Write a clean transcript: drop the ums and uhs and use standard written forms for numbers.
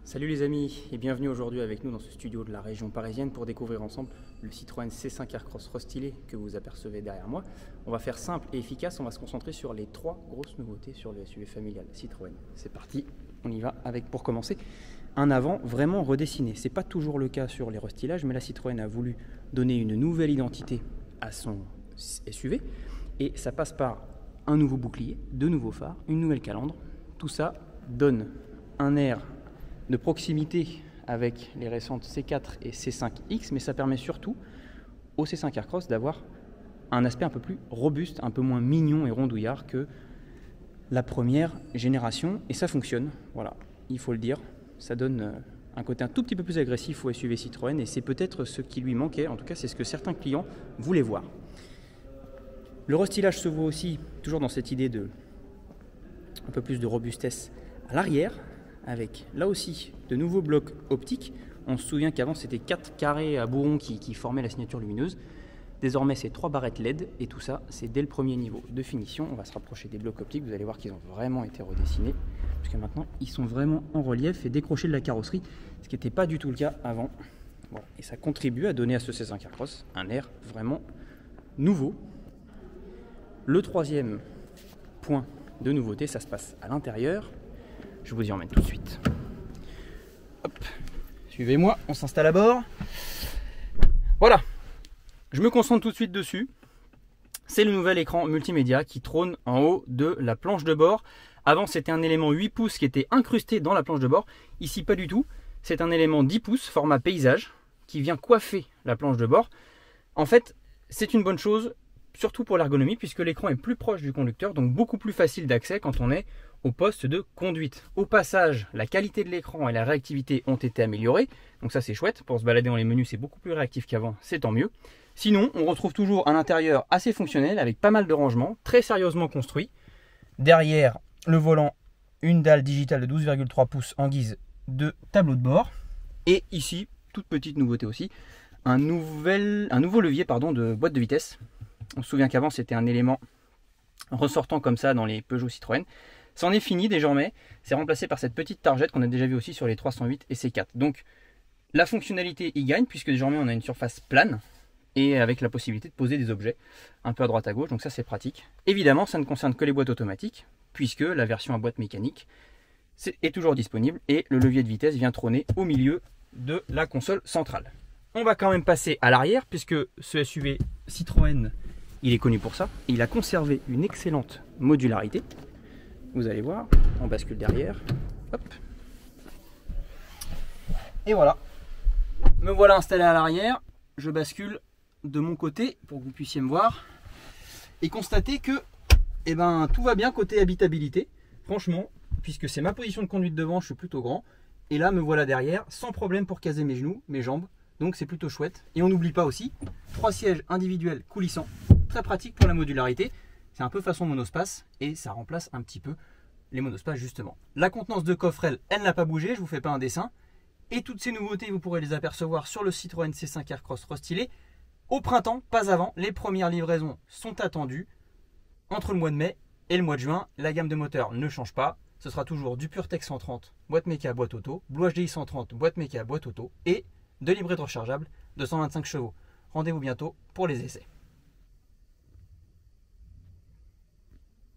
Salut les amis et bienvenue aujourd'hui avec nous dans ce studio de la région parisienne pour découvrir ensemble le Citroën C5 Aircross restylé que vous apercevez derrière moi. On va faire simple et efficace, on va se concentrer sur les 3 grosses nouveautés sur le SUV familial Citroën. C'est parti, on y va avec pour commencer un avant vraiment redessiné. C'est pas toujours le cas sur les restylages, mais la Citroën a voulu donner une nouvelle identité à son SUV et ça passe par un nouveau bouclier, 2 nouveaux phares, une nouvelle calandre. Tout ça donne un air de proximité avec les récentes C4 et C5X, mais ça permet surtout au C5 Aircross d'avoir un aspect un peu plus robuste, un peu moins mignon et rondouillard que la première génération, et ça fonctionne, voilà, il faut le dire, ça donne un côté un tout petit peu plus agressif au SUV Citroën, et c'est peut-être ce qui lui manquait, en tout cas c'est ce que certains clients voulaient voir. Le restylage se voit aussi toujours dans cette idée de un peu plus de robustesse à l'arrière, avec là aussi de nouveaux blocs optiques. On se souvient qu'avant c'était 4 carrés à bourron qui formaient la signature lumineuse. Désormais c'est 3 barrettes LED et tout ça c'est dès le premier niveau de finition. On va se rapprocher des blocs optiques, vous allez voir qu'ils ont vraiment été redessinés, puisque maintenant ils sont vraiment en relief et décrochés de la carrosserie, ce qui n'était pas du tout le cas avant. Voilà. Et ça contribue à donner à ce C5 Aircross un air vraiment nouveau. Le troisième point de nouveauté, ça se passe à l'intérieur. Je vous y emmène tout de suite. Hop, suivez-moi, on s'installe à bord. Voilà, je me concentre tout de suite dessus. C'est le nouvel écran multimédia qui trône en haut de la planche de bord. Avant, c'était un élément 8 pouces qui était incrusté dans la planche de bord. Ici, pas du tout. C'est un élément 10 pouces, format paysage, qui vient coiffer la planche de bord. En fait, c'est une bonne chose, surtout pour l'ergonomie, puisque l'écran est plus proche du conducteur, donc beaucoup plus facile d'accès quand on est au poste de conduite. Au passage, la qualité de l'écran et la réactivité ont été améliorées, donc ça c'est chouette. Pour se balader dans les menus, c'est beaucoup plus réactif qu'avant, c'est tant mieux. Sinon, on retrouve toujours un intérieur assez fonctionnel avec pas mal de rangements, très sérieusement construit. Derrière le volant, une dalle digitale de 12,3 pouces en guise de tableau de bord. Et ici, toute petite nouveauté aussi, un nouveau levier de boîte de vitesse. On se souvient qu'avant c'était un élément ressortant comme ça dans les Peugeot Citroën. C'en est fini désormais, c'est remplacé par cette petite targette qu'on a déjà vu aussi sur les 308 et C4. Donc la fonctionnalité y gagne, puisque désormais on a une surface plane et avec la possibilité de poser des objets un peu à droite à gauche, donc ça c'est pratique. Évidemment ça ne concerne que les boîtes automatiques, puisque la version à boîte mécanique est toujours disponible et le levier de vitesse vient trôner au milieu de la console centrale. On va quand même passer à l'arrière, puisque ce SUV Citroën, il est connu pour ça. Il a conservé une excellente modularité. Vous allez voir, on bascule derrière. Hop. Et voilà. Me voilà installé à l'arrière. Je bascule de mon côté pour que vous puissiez me voir. Et constater que tout va bien côté habitabilité. Franchement, puisque c'est ma position de conduite devant, je suis plutôt grand. Et là, me voilà derrière, sans problème pour caser mes genoux, mes jambes. Donc c'est plutôt chouette. Et on n'oublie pas aussi 3 sièges individuels coulissants. Très pratique pour la modularité. C'est un peu façon monospace et ça remplace un petit peu les monospaces justement. La contenance de coffre, elle n'a pas bougé, je ne vous fais pas un dessin. Et toutes ces nouveautés, vous pourrez les apercevoir sur le Citroën C5 Aircross restylé. Au printemps, pas avant, les premières livraisons sont attendues entre le mois de mai et le mois de juin. La gamme de moteurs ne change pas. Ce sera toujours du PureTech 130, boîte méca, boîte auto, Blue HDI 130, boîte méca, boîte auto et de l'hybride rechargeable de 125 chevaux. Rendez-vous bientôt pour les essais.